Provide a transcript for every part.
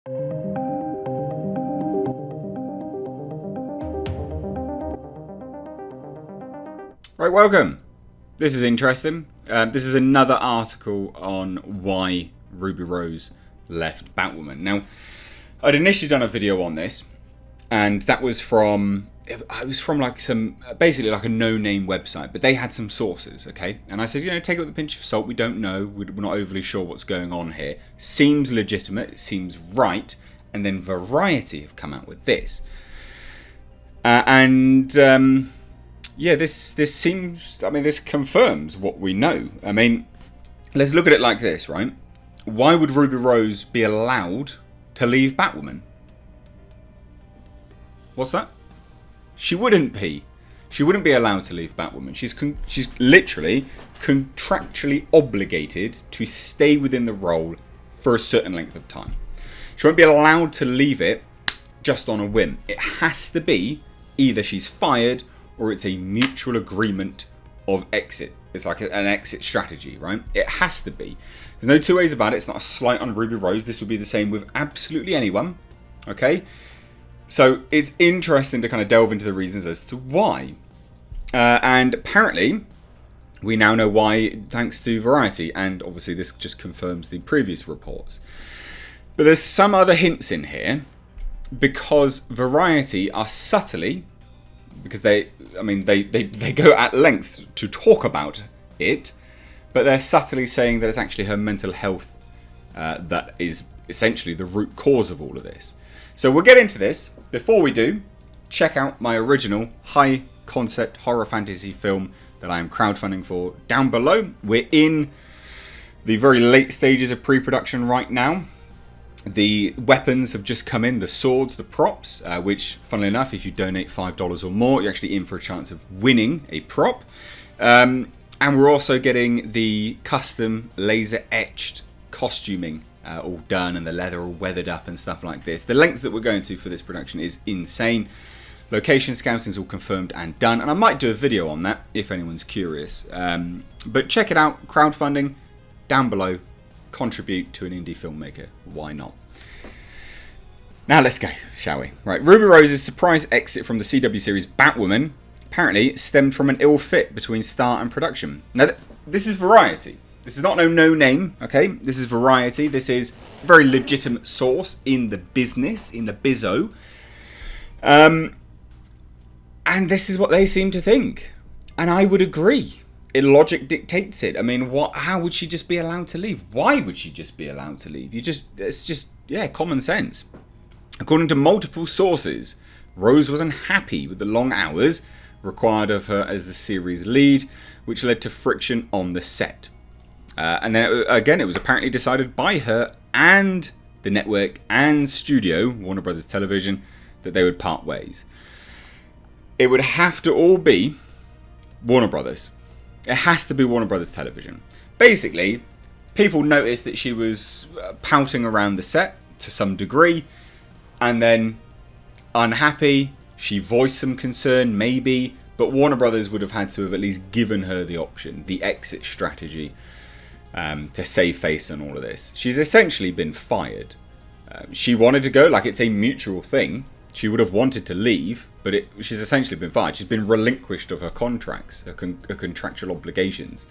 Right, welcome. This is interesting. This is another article on why Ruby Rose left Batwoman. Now, I'd initially done a video on this, and that was from like some, basically like a no-name website, but they had some sources, okay? And I said, take it with a pinch of salt. We don't know. We're not overly sure what's going on here. Seems legitimate. It seems right. And then Variety have come out with this. Yeah, this seems, this confirms what we know. Let's look at it like this, right? Why would Ruby Rose be allowed to leave Batwoman? What's that? She wouldn't be. She wouldn't be allowed to leave Batwoman. She's literally contractually obligated to stay within the role for a certain length of time. She won't be allowed to leave it just on a whim. It has to be either she's fired or it's a mutual agreement of exit. It's like an exit strategy, right? It has to be. There's no two ways about it. It's not a slight on Ruby Rose. This would be the same with absolutely anyone, okay? So it's interesting to kind of delve into the reasons as to why. And apparently, we now know why thanks to Variety. And obviously this just confirms the previous reports. But there's some other hints in here because Variety are subtly, because they go at length to talk about it, but they're subtly saying that it's actually her mental health that is essentially the root cause of all of this. So we'll get into this. Before we do, check out my original high concept horror fantasy film that I am crowdfunding for down below. We're in the very late stages of pre-production right now. The weapons have just come in, the swords, the props, which, funnily enough, if you donate $5 or more, you're actually in for a chance of winning a prop. And we're also getting the custom laser-etched costuming all done, and the leather all weathered up and stuff like this. The length that we're going to for this production is insane. Location scouting is all confirmed and done, and I might do a video on that if anyone's curious. But check it out, crowdfunding, down below. Contribute to an indie filmmaker. Why not? Now let's go, shall we? Right, Ruby Rose's surprise exit from the CW series Batwoman apparently stemmed from an ill fit between star and production. Now, this is Variety. This is not no name, okay? This is Variety. This is a very legitimate source in the business, in the bizzo. And this is what they seem to think. And I would agree. Logic dictates it. How would she just be allowed to leave? Why would she just be allowed to leave? It's just common sense. According to multiple sources, Rose was unhappy with the long hours required of her as the series lead, which led to friction on the set. And then, it was apparently decided by her and the network and studio, Warner Brothers Television, that they would part ways. It would have to all be Warner Brothers. It has to be Warner Brothers Television. Basically, people noticed that she was pouting around the set to some degree, and then unhappy, she voiced some concern, maybe, but Warner Brothers would have had to have at least given her the option, the exit strategy, to save face on all of this. She's essentially been fired. She wanted to go, like it's a mutual thing. She would have wanted to leave, but she's essentially been fired. She's been relinquished of her contracts, her contractual obligations,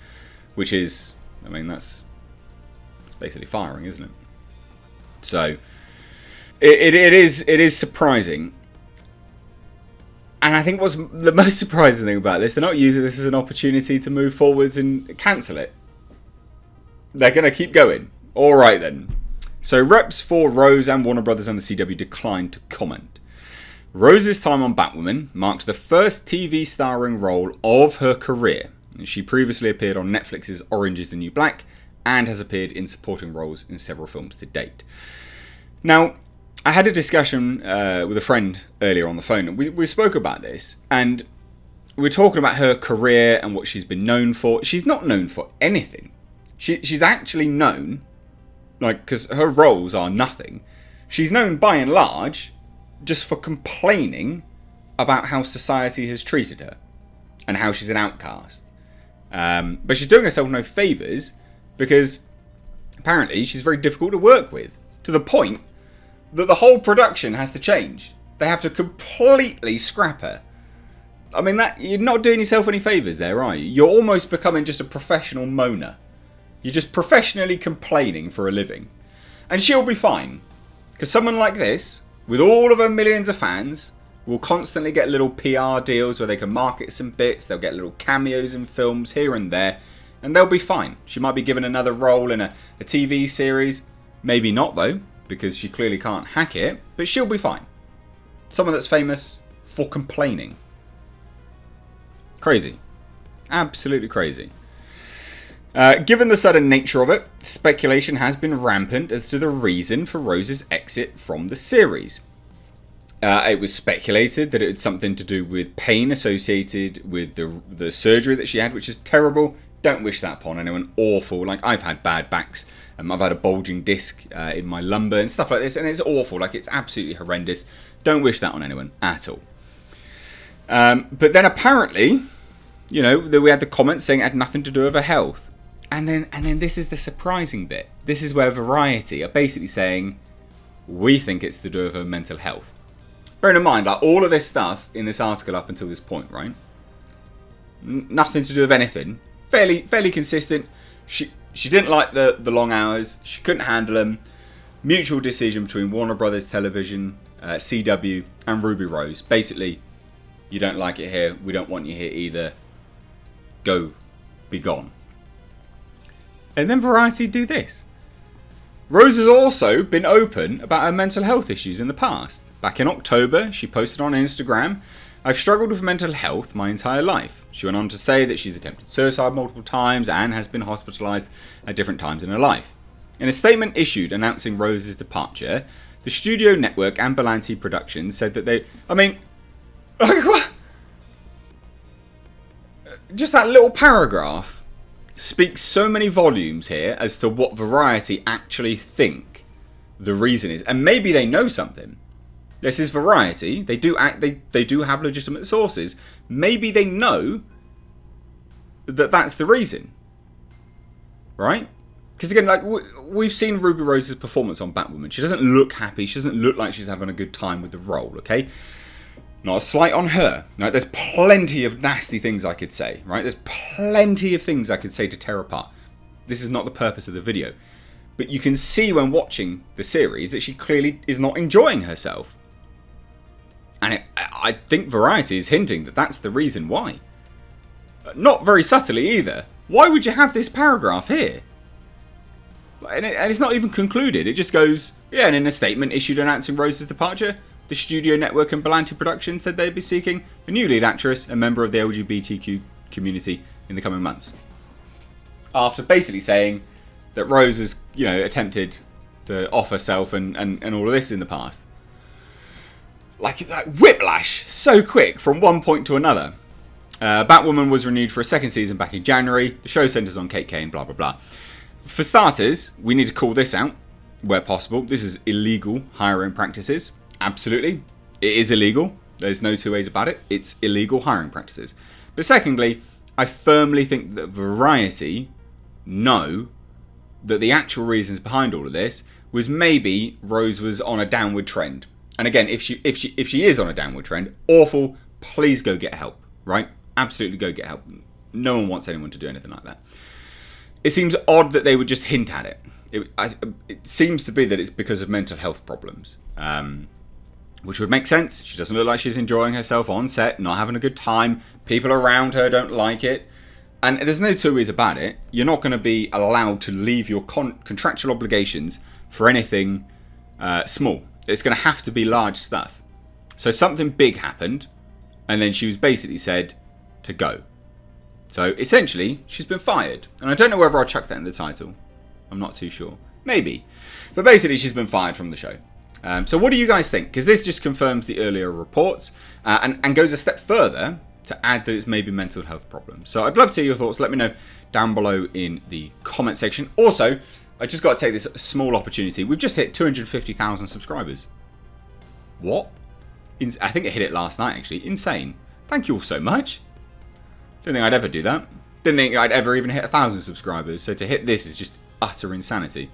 which is, it's basically firing, isn't it? So it is surprising. And I think what's the most surprising thing about this, they're not using this as an opportunity to move forwards and cancel it. They're going to keep going. All right, then. So reps for Rose and Warner Brothers and the CW declined to comment. Rose's time on Batwoman marked the first TV starring role of her career. She previously appeared on Netflix's Orange is the New Black and has appeared in supporting roles in several films to date. Now, I had a discussion with a friend earlier on the phone. We spoke about this, and we were talking about her career and what she's been known for. She's not known for anything. She's actually known, because her roles are nothing. She's known by and large just for complaining about how society has treated her and how she's an outcast. But she's doing herself no favours because apparently she's very difficult to work with, to the point that the whole production has to change. They have to completely scrap her. I mean, that you're not doing yourself any favours there, are you? You're almost becoming just a professional moaner. You're just professionally complaining for a living. And she'll be fine. Because someone like this, with all of her millions of fans, will constantly get little PR deals where they can market some bits. They'll get little cameos in films here and there. And they'll be fine. She might be given another role in a TV series. Maybe not, though, because she clearly can't hack it. But she'll be fine. Someone that's famous for complaining. Crazy. Absolutely crazy. Given the sudden nature of it, speculation has been rampant as to the reason for Rose's exit from the series. It was speculated that it had something to do with pain associated with the surgery that she had, which is terrible. Don't wish that upon anyone. Awful. Like, I've had bad backs. I've had a bulging disc in my lumbar and stuff like this, and it's awful. Like, it's absolutely horrendous. Don't wish that on anyone at all. But then apparently, you know, we had the comments saying it had nothing to do with her health. And then this is the surprising bit. This is where Variety are basically saying, we think it's to do with her mental health. Bearing in mind, like, all of this stuff in this article up until this point, right? Nothing to do with anything. Fairly consistent. She didn't like the long hours. She couldn't handle them. Mutual decision between Warner Brothers Television, CW, and Ruby Rose. Basically, you don't like it here. We don't want you here either. Go. Be gone. And then Variety do this. Rose has also been open about her mental health issues in the past. Back in October, she posted on Instagram, "I've struggled with mental health my entire life." She went on to say that she's attempted suicide multiple times and has been hospitalised at different times in her life. In a statement issued announcing Rose's departure, the studio network and Berlanti Productions said that they... I mean... what? Just that little paragraph speaks so many volumes here as to what Variety actually think the reason is. And maybe they know something. This is Variety. They do have legitimate sources. Maybe they know that that's the reason. Right? Because again, like, we've seen Ruby Rose's performance on Batwoman. She doesn't look happy. She doesn't look like she's having a good time with the role, okay? Not a slight on her. Right? There's plenty of nasty things I could say. Right? There's plenty of things I could say to tear apart. This is not the purpose of the video. But you can see when watching the series that she clearly is not enjoying herself. And I think Variety is hinting that that's the reason why. Not very subtly either. Why would you have this paragraph here? And it's not even concluded. It just goes, yeah, and in a statement issued announcing Rose's departure, the studio network and Berlanti Productions said they'd be seeking a new lead actress, a member of the LGBTQ community, in the coming months. After basically saying that Rose has, you know, attempted to off herself and all of this in the past. Like whiplash, so quick from one point to another. Batwoman was renewed for a second season back in January. The show centres on Kate Kane, blah, blah, blah. For starters, we need to call this out where possible. This is illegal hiring practices. Absolutely. It is illegal. There's no two ways about it. It's illegal hiring practices. But secondly, I firmly think that Variety know that the actual reasons behind all of this was maybe Rose was on a downward trend. And again, if she is on a downward trend, awful, please go get help, right? Absolutely go get help. No one wants anyone to do anything like that. It seems odd that they would just hint at it. It seems to be that it's because of mental health problems, which would make sense. She doesn't look like she's enjoying herself on set, not having a good time. People around her don't like it. And there's no two ways about it. You're not going to be allowed to leave your contractual obligations for anything small. It's going to have to be large stuff. So something big happened, and then she was basically said to go. So essentially, she's been fired. And I don't know whether I'll chuck that in the title. I'm not too sure. Maybe. But basically, she's been fired from the show. So what do you guys think? Because this just confirms the earlier reports and goes a step further to add that it's maybe mental health problems. So I'd love to hear your thoughts. Let me know down below in the comment section. Also, I just got to take this small opportunity. We've just hit 250,000 subscribers. What? I think I hit it last night, actually. Insane. Thank you all so much. Didn't think I'd ever do that. Didn't think I'd ever even hit 1,000 subscribers. So to hit this is just utter insanity.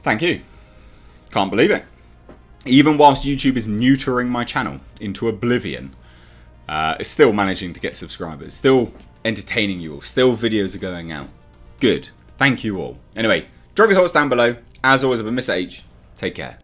Thank you. Can't believe it. Even whilst YouTube is neutering my channel into oblivion, it's still managing to get subscribers, still entertaining you all, still videos are going out. Good. Thank you all. Anyway, drop your thoughts down below. As always, I've been Mr. H. Take care.